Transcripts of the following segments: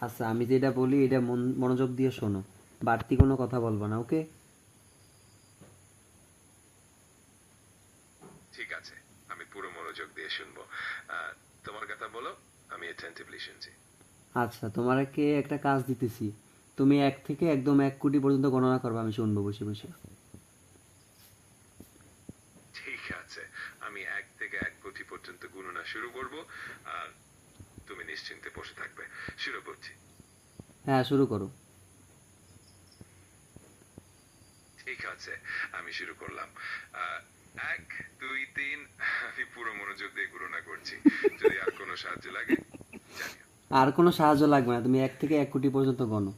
আচ্ছা, আমি যেটা বলি এটা মনোযোগ দিয়ে শোনো, বাড়তি কোনো কথা বলবো না, ওকে? ঠিক আছে, আমি পুরো মনোযোগ দিয়ে শুনবো। তোমার কথা বলো, আমি অ্যাটেন্টিভলি শুনছি। আচ্ছা, তোমাকে একটা কাজ দিতেছি, তুমি 1 থেকে একদম 1 কোটি পর্যন্ত গণনা করবে, আমি শুনবো বসে বসে। ঠিক আছে, আমি 1 থেকে 1 কোটি পর্যন্ত গণনা শুরু করব, আর তুমি নিশ্চিন্তে বসে থাকবে। শুরু করছি। হ্যাঁ, শুরু করো। ঠিক আছে, আমি শুরু করলাম। 1, 2, 3, আমি পুরো মনোযোগ দিয়ে গণনা করছি। যদি আর কোনো সাহায্য লাগে জানিও। আর কোনো সাহায্য লাগবে না, তুমি 1 থেকে 1 কোটি পর্যন্ত গণো।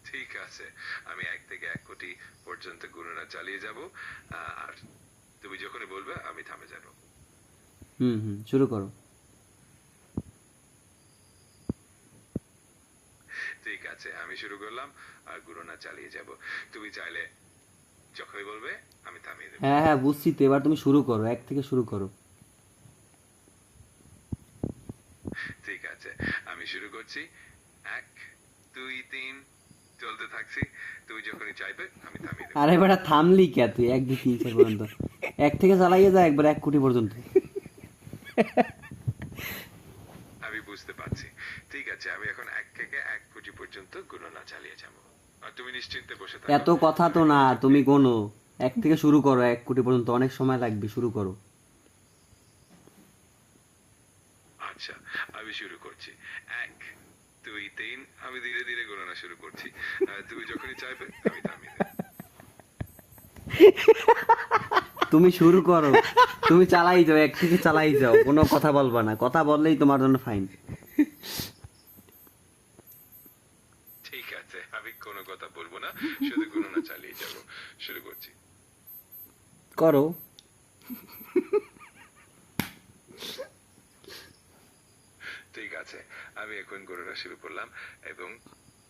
ঠিক আছে, আমি 1 থেকে 1 কোটি পর্যন্ত গণনা চালিয়ে যাব, আর তুমি যখনই বলবে আমি থামে যাব। হুম হুম, শুরু করো। ঠিক আছে, আমি শুরু করলাম, আর গণনা চালিয়ে যাব। তুমি চাইলে যখনই বলবে আমি থামিয়ে দেব। হ্যাঁ হ্যাঁ, বুঝছি তো, এবার তুমি শুরু করো, 1 থেকে শুরু করো। ঠিক আছে, আমি শুরু করছি। 1, 2, 3, চলতে থাকছি। তুমি যখনই চাইবে আমি থামিয়ে দেব। আরে বেটা, থামলি কে তুই? 1 2 3 4 পর্যন্ত, 1 থেকে চালাইয়ে যা একবার 1 কোটি পর্যন্ত। আমি বুঝতে পারছি। ঠিক আছে, আমি এখন 1 থেকে 1 কোটি পর্যন্ত গণনা চালিয়ে যাব, আর তুমি নিশ্চিন্তে বসে থাকো। এত কথা তো না, তুমি গোনো। 1 থেকে শুরু করো 1 কোটি পর্যন্ত, অনেক সময় লাগবে, শুরু করো। আচ্ছা, আমি শুরু করছি। 1, 2, 3, আমি ধীরে ধীরে গণনা শুরু করছি। তুমি যখনই চাইবে আমি থামিয়ে দেব। তুমি শুরু করো, তুমি চালাই যাও, 1 থেকে চালাই যাও, কোনো কথা বলবা না, কথা বললেই তোমার জন্য ফাইন। ঠিক আছে, আমি কোনো কথা বলবো না, শুধু গণনা চালিয়ে যাব। শুরু করছি। করো। ঠিক আছে, আমি এখন গণনা শুরু করলাম, এবং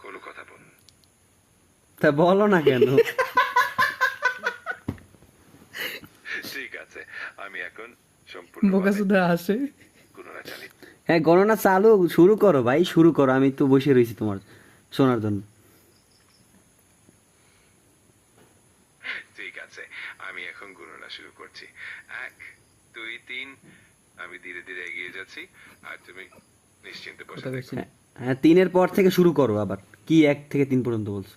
কোনো কথা বলুন। তা বলো না কেন? ঠিক আছে, আমি এখন সম্পূর্ণ বোকাচোদা আসে। গণনা চালিয়ে। হ্যাঁ, গণনা চালু, শুরু করো ভাই, শুরু করো, আমি তো বসে রয়েছি তোমার শোনার জন্য। ঠিক আছে, আমি এখন গণনা শুরু করছি। 1, 2, 3, আমি ধীরে ধীরে এগিয়ে যাচ্ছি, আর তুমি নিশ্চিন্তে বসে কথা থাকো। কইছি। হ্যাঁ হ্যাঁ, 3-এর পর থেকে শুরু করো আবার, কি 1 থেকে 3 পর্যন্ত বলছো?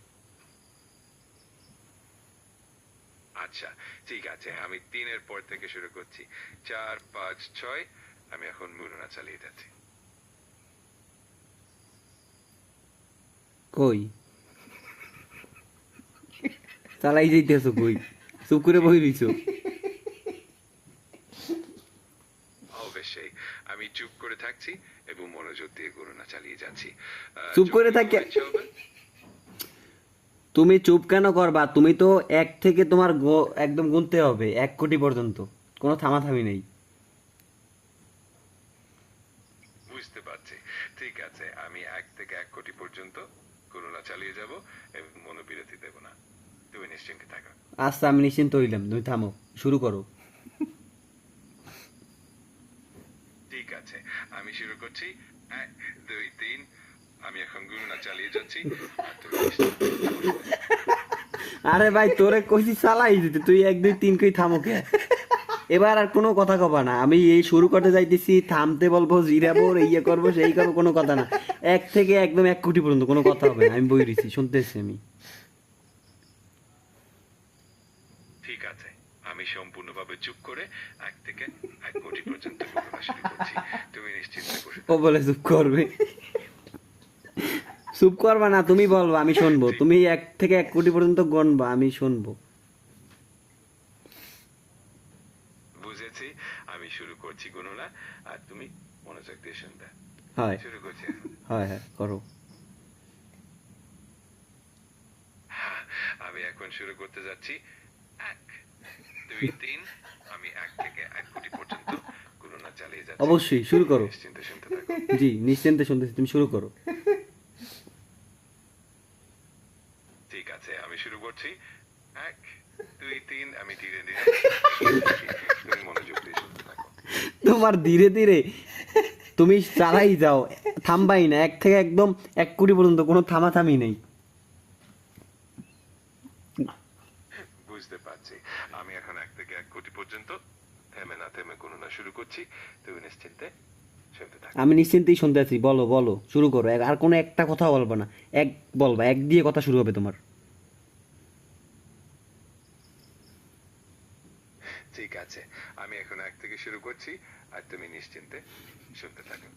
আচ্ছা, ঠিক আছে, আমি 3-এর পর থেকে শুরু করছি। 4, 5, 6, আমি এখন গণনা চালিয়ে যাচ্ছি। কই চালাই যাইতেছো? কই চুপ করে বই রইছো? অবশ্যই, আমি চুপ করে থাকছি এবং মনোযোগ দিয়ে গণনা চালিয়ে যাচ্ছি। চুপ করে যখনই থাকে? তোমার ইচ্ছা হবে। তুমি চুপ কেন করবা? তুমি তো 1 থেকে তোমার একদম গুনতে হবে 1 কোটি পর্যন্ত, কোনো থামাথামি নেই। বুঝতে পারছি। ঠিক আছে, আমি 1 থেকে 1 কোটি পর্যন্ত গণনা চালিয়ে যাব এবং মনোবিরতি দেব না। তুমি নিশ্চিন্তে থাকো। আচ্ছা, আমি নিশ্চিন্ত হইলাম, তুমি থামো, শুরু করো। ঠিক আছে, আমি শুরু করছি। 1, 2, 3, আমি এখন গণনা চালিয়ে যাচ্ছি, আর তুমি নিশ্চিন্তে বসে থাকো। আরে ভাই, তোরে কইছি চালাই দিতে, তুই 1 2 3 কই থামো কে? এবার আর কোনো কথা কবা না, আমি এই শুরু করতে যাইতেছি, থামতে বলবো, জিরাবো, ইয়ে করবো, সেই করবো, কোনো কথা না। 1 থেকে একদম 1 কোটি পর্যন্ত কোনো কথা হবে না, আমি বই দিছি, শুনতেছি আমি। ঠিক আছে, আমি সম্পূর্ণভাবে চুপ করে 1 থেকে 1 কোটি পর্যন্ত গণনা শুরু করছি। তুমি নিশ্চিন্তে বসে ও থাকো। বলে চুপ করবে? চুপ করবা না, তুমি বলবা, আমি শুনবো, তুমি 1 থেকে 1 কোটি পর্যন্ত গণবা, আমি শুনবো। বুঝেছি, আমি শুরু করছি গণনা, আর তুমি মনোযোগ দিয়ে শুনবে। হয় শুরু করছি এখন। হয় হ্যাঁ, করো। আমি এখন শুরু করতে যাচ্ছি। 1, 2, 3, আমি 1 থেকে 1 কোটি পর্যন্ত গণনা চালিয়ে যাচ্ছি। অবশ্যই শুরু করো। নিশ্চিন্তে শুনতে থাকো। জি, নিশ্চিন্তে শুনতেছি, তুমি শুরু করো। ঠিক আছে, আমি শুরু করছি। 1, 2, 3, আমি ধীরে ধীরে এগিয়ে যাচ্ছি। তুমি মনোযোগ দিয়ে শুনতে থাকো। তোমার ধীরে ধীরে তুমি চালাই যাও, থামবাই না, 1 থেকে একদম 1 কোটি পর্যন্ত কোনো থামাথামি নেই। বুঝতে পারছি। আমি এখন 1 থেকে 1 কোটি পর্যন্ত থেমে না থেমে গণনা শুরু করছি। তুমি নিশ্চিন্তে শুনতে থাকো। আমি নিশ্চিন্তেই শুনতে আছি, বলো বলো, শুরু করো। আর কোনো একটা কথা বলবা না, এক বলবা, 1 দিয়ে কথা শুরু হবে তোমার। ঠিক আছে, আমি এখন 1 থেকে শুরু করছি আর তুমি নিশ্চিন্তে শুনতে থাকো।